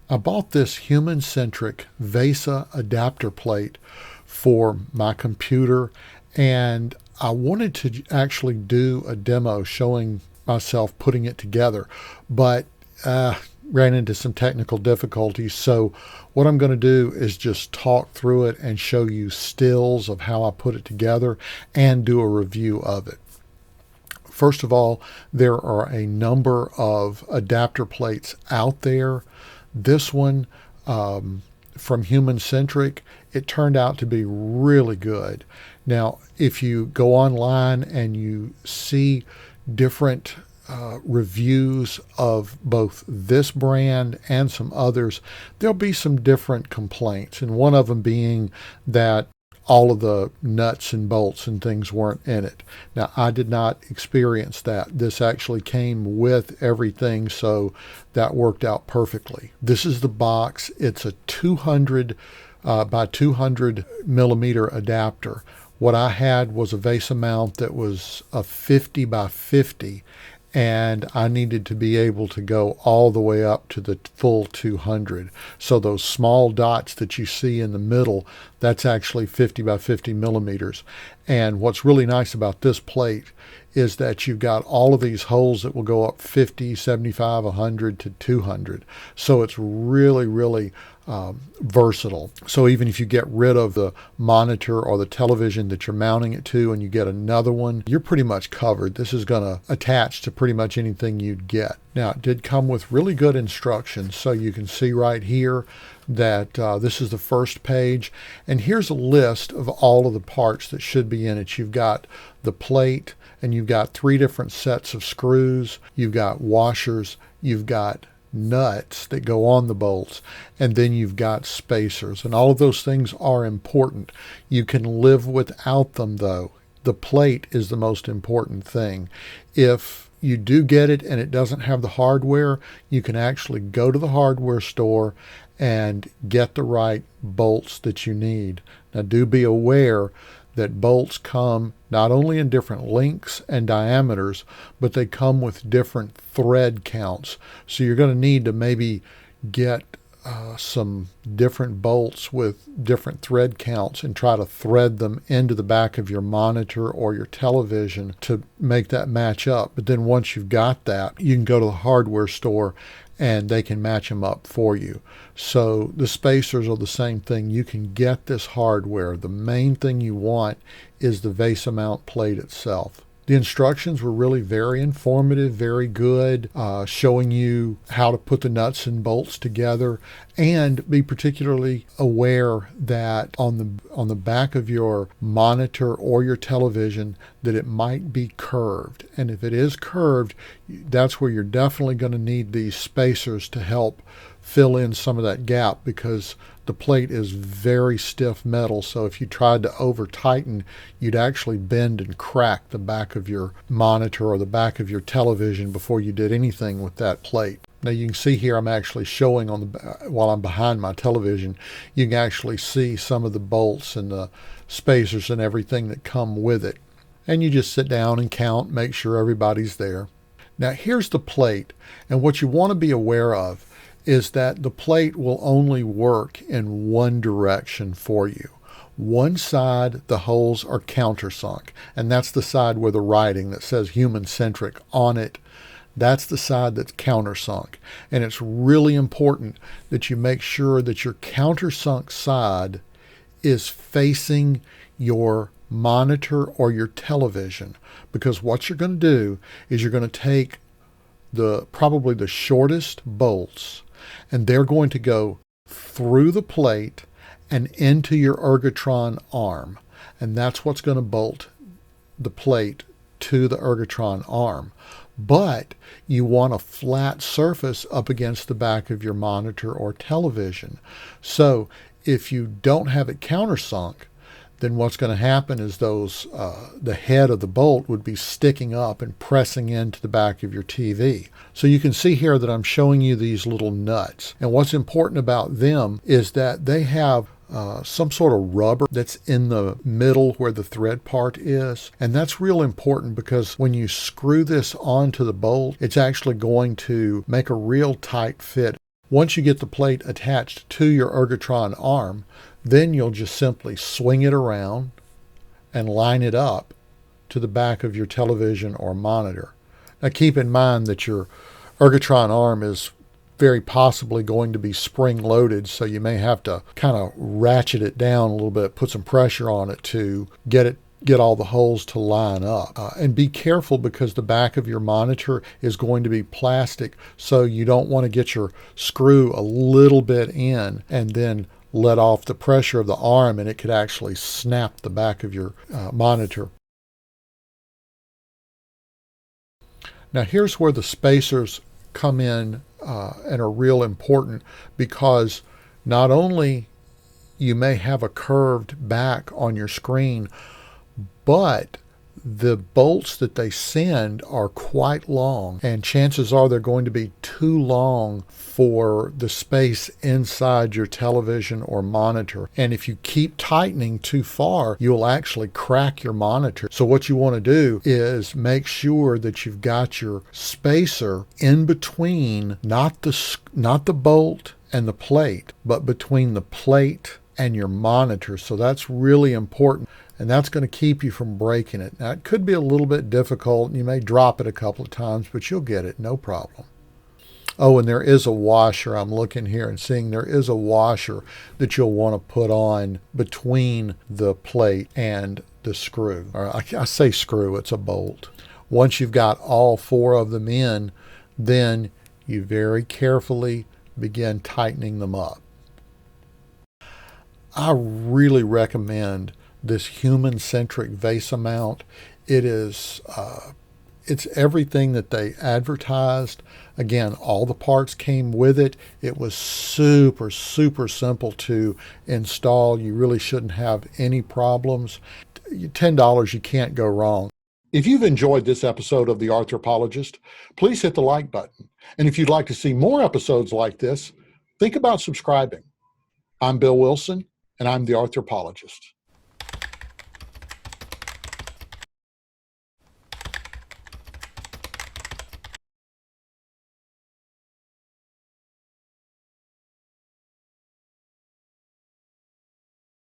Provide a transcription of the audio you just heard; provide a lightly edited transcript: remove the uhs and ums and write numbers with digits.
I bought this Humancentric Vesa adapter plate for my computer, and I wanted to actually do a demo showing myself putting it together, but ran into some technical difficulties. So what I'm going to do is just talk through it and show you stills of how I put it together and do a review of it. First of all, there are a number of adapter plates out there. This one from Humancentric, it turned out to be really good. Now, if you go online and you see different reviews of both this brand and some others, there'll be some different complaints. And one of them being that all of the nuts and bolts and things weren't in it. Now, I did not experience that. This actually came with everything, so that worked out perfectly. This is the box. It's a 200 by 200 millimeter adapter. What I had was a Vesa mount that was a 50 by 50, and I needed to be able to go all the way up to the full 200. So those small dots that you see in the middle, that's actually 50 by 50 millimeters. And what's really nice about this plate is that you've got all of these holes that will go up 50, 75, 100 to 200. So it's really versatile. So even if you get rid of the monitor or the television that you're mounting it to and you get another one, you're pretty much covered. This is going to attach to pretty much anything you'd get. Now, it did come with really good instructions. So you can see right here that this is the first page. And here's a list of all of the parts that should be in it. You've got the plate, and you've got 3 different sets of screws. You've got washers. You've got nuts that go on the bolts, and then you've got spacers, and all of those things are important. You can live without them, though. The plate is the most important thing. If you do get it and it doesn't have the hardware, you can actually go to the hardware store and get the right bolts that you need. Now, do be aware that bolts come not only in different lengths and diameters, but they come with different thread counts. So you're going to need to maybe get some different bolts with different thread counts and try to thread them into the back of your monitor or your television to make that match up. But then once you've got that, you can go to the hardware store and they can match them up for you. So the spacers are the same thing. You can get this hardware. The main thing you want is the Vesa mount plate itself. The instructions were really very informative, very good, showing you how to put the nuts and bolts together, and be particularly aware that on the back of your monitor or your television that it might be curved. And if it is curved, that's where you're definitely going to need these spacers to help fill in some of that gap, because the plate is very stiff metal. So if you tried to over tighten, you'd actually bend and crack the back of your monitor or the back of your television before you did anything with that plate. Now you can see here I'm actually showing while I'm behind my television, you can actually see some of the bolts and the spacers and everything that come with it. And you just sit down and count, make sure everybody's there. Now here's the plate, and what you want to be aware of is that the plate will only work in one direction for you. One side, the holes are countersunk, and that's the side where the writing that says Humancentric on it, that's the side that's countersunk. And it's really important that you make sure that your countersunk side is facing your monitor or your television, because what you're going to do is you're going to take probably the shortest bolts, and they're going to go through the plate and into your ergotron arm. And that's what's going to bolt the plate to the ergotron arm. But you want a flat surface up against the back of your monitor or television. So if you don't have it countersunk, then what's going to happen is the head of the bolt would be sticking up and pressing into the back of your TV. So you can see here that I'm showing you these little nuts. And what's important about them is that they have some sort of rubber that's in the middle where the thread part is. And that's real important, because when you screw this onto the bolt, it's actually going to make a real tight fit. Once you get the plate attached to your ergotron arm, then you'll just simply swing it around and line it up to the back of your television or monitor. Now keep in mind that your ergotron arm is very possibly going to be spring loaded, so you may have to kind of ratchet it down a little bit, put some pressure on it to get all the holes to line up. And be careful, because the back of your monitor is going to be plastic, so you don't want to get your screw a little bit in and then let off the pressure of the arm, and it could actually snap the back of your monitor. Now here's where the spacers come in and are real important, because not only you may have a curved back on your screen, but the bolts that they send are quite long, and chances are they're going to be too long for the space inside your television or monitor. And if you keep tightening too far, you'll actually crack your monitor. So what you want to do is make sure that you've got your spacer in between, not the bolt and the plate, but between the plate and your monitor. So that's really important, and that's going to keep you from breaking it. Now, it could be a little bit difficult, and you may drop it a couple of times, but you'll get it, no problem. Oh, and there is a washer. I'm looking here and seeing there is a washer that you'll want to put on between the plate and the screw. Or I say screw, it's a bolt. Once you've got all four of them in, then you very carefully begin tightening them up. I really recommend this Humancentric Vesa Mount. It is it's everything that they advertised. Again, all the parts came with it. It was super simple to install. You really shouldn't have any problems. $10, you can't go wrong. If you've enjoyed this episode of The Arthropologist, please hit the like button. And if you'd like to see more episodes like this, think about subscribing. I'm Bill Wilson, and I'm the Arthropologist.